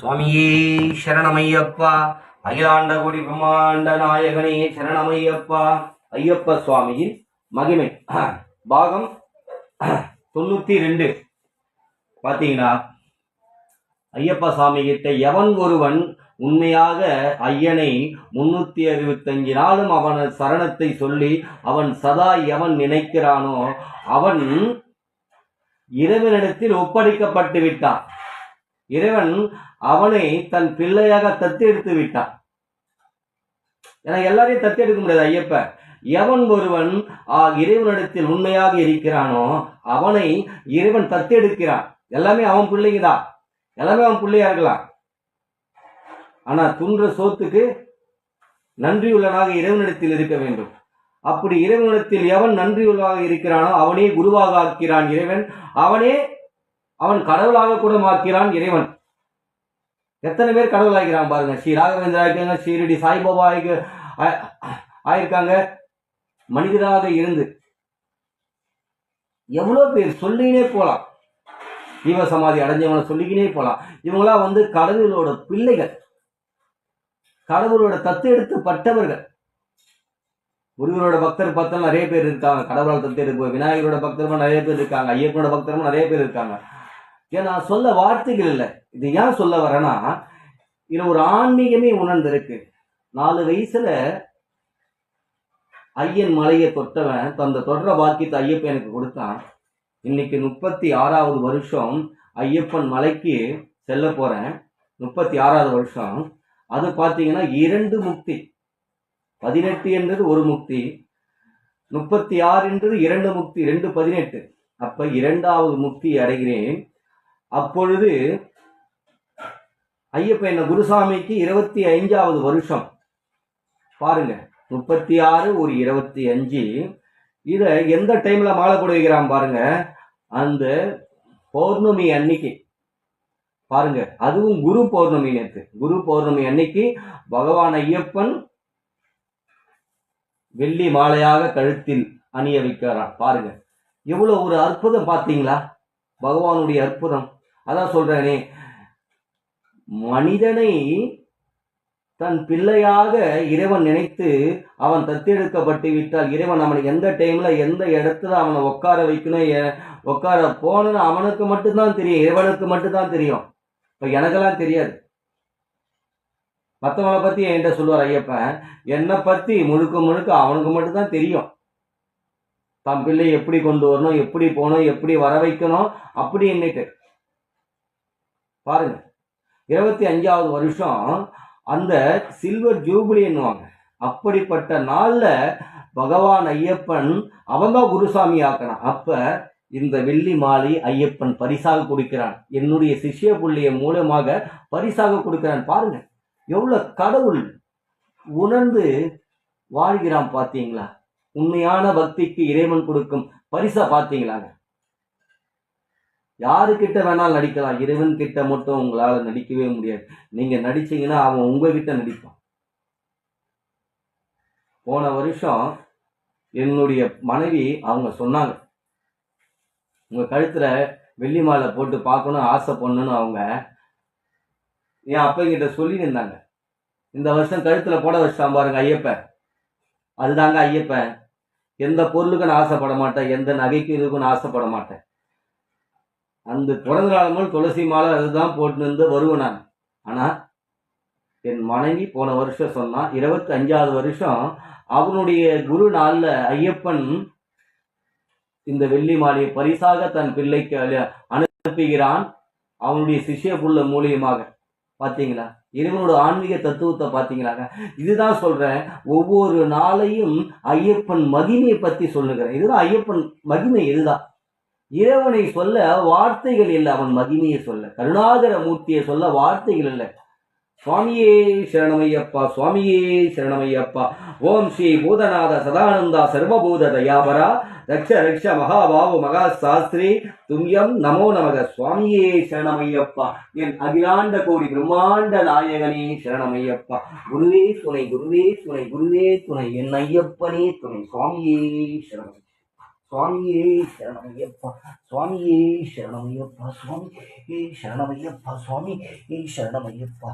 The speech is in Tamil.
சுவாமியே சரணமையப்பா. அகிலாண்ட கோடி பிரம்மாண்ட நாயகனே சரணமையப்பா. ஐயப்ப சுவாமியின் மகிமை பாகம் 92. பார்த்தீங்கன்னா, ஐயப்ப சுவாமி கிட்ட எவன் ஒருவன் உண்மையாக ஐயனை 365 நாளும் அவன் சரணத்தை சொல்லி அவன் சதா எவன் நினைக்கிறானோ அவன் இறைவனிடத்தில் ஒப்படைக்கப்பட்டு விட்டான். இறைவன் அவனை தன் பிள்ளையாக தத்தெடுத்து விட்டான். ஏன்னா எல்லாரையும் தத்தெடுக்க முடியாது. ஐயப்ப எவன் ஒருவன் இறைவனிடத்தில் உண்மையாக இருக்கிறானோ அவனை இறைவன் தத்தெடுக்கிறான். எல்லாமே அவன் பிள்ளைங்கதான், எல்லாமே அவன் பிள்ளையா இருக்கலாம். ஆனா துன்ற சோத்துக்கு நன்றியுள்ளனாக இறைவனிடத்தில் இருக்க வேண்டும். அப்படி இறைவனிடத்தில் எவன் நன்றியுள்ளதாக இருக்கிறானோ அவனே குருவாக ஆக்கிறான் இறைவன். அவன் கடவுளாக கூட ஆக்கிறான் இறைவன். எத்தனை பேர் கடவுள் ஆகிறான் பாருங்க. ஸ்ரீ ராகவேந்திரா ஆயிருக்காங்க, ஸ்ரீரடி சாய்பாபா ஆயிருக்காங்க. மனிதராக இருந்து எவ்வளோ பேர் சொல்லினே போலாம். ஜீவ சமாதி அடைஞ்சவனை சொல்லிக்கினே போலாம். இவங்களாம் கடவுளோட பிள்ளைகள், கடவுளோட தத்தெடுத்து பட்டவர்கள். முருகனோட பக்தர் பார்த்தா நிறைய பேர் இருக்காங்க, கடவுளால் தத்தெடுப்பு. விநாயகரோட பக்தர்கள் நிறைய பேர் இருக்காங்க, ஐயப்பனோட பக்தர்கள் நிறைய பேர் இருக்காங்க. ஏன்னா சொல்ல வார்த்தைகள் இல்லை. இது ஏன் சொல்ல வரேன்னா, இதுல ஒரு ஆன்மீகமே உணர்ந்திருக்கு. 4 வயசுல ஐயன் மலையை தொட்டவன் தந்த தொடர பாக்கியத்தை ஐயப்பன் எனக்கு கொடுத்தான். இன்னைக்கு 36வது வருஷம் ஐயப்பன் மலைக்கு செல்ல போறேன். 36வது வருஷம். அது பார்த்தீங்கன்னா 2 முக்தி. 18 என்றது ஒரு முக்தி, 36 என்றது 2 முக்தி, 2 18. அப்ப 2வது முக்தி அடைகிறேன். அப்பொழுது ஐயப்ப என்ன குருசாமிக்கு 25வது வருஷம். பாருங்க, 36 ஒரு 25. இத எந்த டைம்ல மாலை போட வைக்கிறான் பாருங்க, அந்த பௌர்ணமி அன்னைக்கு. பாருங்க, அதுவும் குரு பௌர்ணமி. நேற்று குரு பௌர்ணமி அன்னைக்கு பகவான் ஐயப்பன் வெள்ளி மாலையாக கழுத்தில் அணிய வைக்கிறான். பாருங்க, எவ்வளவு ஒரு அற்புதம் பார்த்தீங்களா, பகவானுடைய அற்புதம். அதான் சொல்றேனே, மனிதனை தன் பிள்ளையாக இறைவன் நினைத்து அவன் தத்தெடுக்கப்பட்டு விட்டால் இறைவன் அவனை எந்த டைம்ல எந்த இடத்துல அவனை உட்கார வைக்கணும், உட்கார போகணும்னு அவனுக்கு மட்டும்தான் தெரியும், இறைவனுக்கு மட்டும்தான் தெரியும். இப்ப எனக்கெல்லாம் தெரியாது. மற்றவனை பத்தி என்கிட்ட சொல்லுவார் ஐயப்பன், என்னை பத்தி முழுக்க முழுக்க அவனுக்கு மட்டும்தான் தெரியும். தன் பிள்ளை எப்படி கொண்டு வரணும், எப்படி போகணும், எப்படி வர வைக்கணும், அப்படி என்னட்டு. பாருங்க, 25வது வருஷம் அந்த சில்வர் ஜூபிலி என்னுவாங்க. அப்படிப்பட்ட நாள்ல பகவான் ஐயப்பன் அவன்தான் குருசாமி ஆக்கினான். அப்ப இந்த வெள்ளி மாலை ஐயப்பன் பரிசாக கொடுக்கிறான். என்னுடைய சிஷ்ய புள்ளிய மூலமாக பரிசாக கொடுக்கிறான். பாருங்க, எவ்வளவு கடவுள் உணர்ந்து வாழ்கிறான் பார்த்தீங்களா. உண்மையான பக்திக்கு இறைவன் கொடுக்கும் பரிசா பார்த்தீங்களாங்க. யாருக்கிட்ட வேணாலும் நடிக்கலாம், இறைவன் கிட்ட மட்டும் உங்களால நடிக்கவே முடியாது. நீங்க நடிச்சீங்கன்னா அவன் உங்ககிட்ட நடிப்பான். போன வருஷம் என்னுடைய மனைவி அவங்க சொன்னாங்க, உங்க கழுத்துல வெள்ளி மாலை போட்டு பார்க்கணும் ஆசைப்படணும்னு அவங்க என் அப்பங்கிட்ட சொல்லி நின்றாங்க. இந்த வருஷம் கழுத்துல போட வச்சான் பாருங்க ஐயப்ப. அதுதாங்க ஐயப்பன். எந்த பொருளுக்கும் நான் ஆசைப்பட மாட்டேன், எந்த நகைக்கு இதுக்கும் நான் ஆசைப்பட மாட்டேன். அந்த பிறந்த நாள் துளசி மாலை அதுதான் போட்டு வருவேன் நான். ஆனா என் மனைவி போன வருஷம் சொன்னா, 25வது வருஷம் அவனுடைய குரு நாள்ல ஐயப்பன் இந்த வெள்ளி மாலையை பரிசாக தன் பிள்ளைக்கு அனுப்புகிறான், அவனுடைய சிஷ்ய புள்ள மூலியமாக. பாத்தீங்களா, இறைவனோட ஆன்மீக தத்துவத்தை பாத்தீங்களாங்க. இதுதான் சொல்றேன், ஒவ்வொரு நாளையும் ஐயப்பன் மகிமையை பத்தி சொல்லுகிறேன். இதுதான் ஐயப்பன் மகிமை. இதுதான் இறைவனை சொல்ல வார்த்தைகள் இல்லை, அவன் மகிமையை சொல்ல, கருணாகர மூர்த்தியை சொல்ல வார்த்தைகள் இல்லை. சுவாமியே சரணமையப்பா, சுவாமியே சரணமையப்பா. ஓம் ஸ்ரீ பூதநாத சதானந்தா சர்வபூத தயாபரா ரக்ஷ ரக்ஷ மகாபாவு மகா சாஸ்திரி தும்யம் நமோ நமக. சுவாமியே சரணமையப்பா. என் அகிலாண்ட கோடி பிரம்மாண்ட நாயகனே சரணமையப்பா. குருவே துணை, குருவே துணை, குருவே துணை, என் ஐயப்பனே துணை. சுவாமியே சரணம். சுவாமியே சரணமையப்பா, சுவாமியே சரணமையப்பா, சுவாமி சரணமையப்பா, சுவாமி சரணமையப்பா.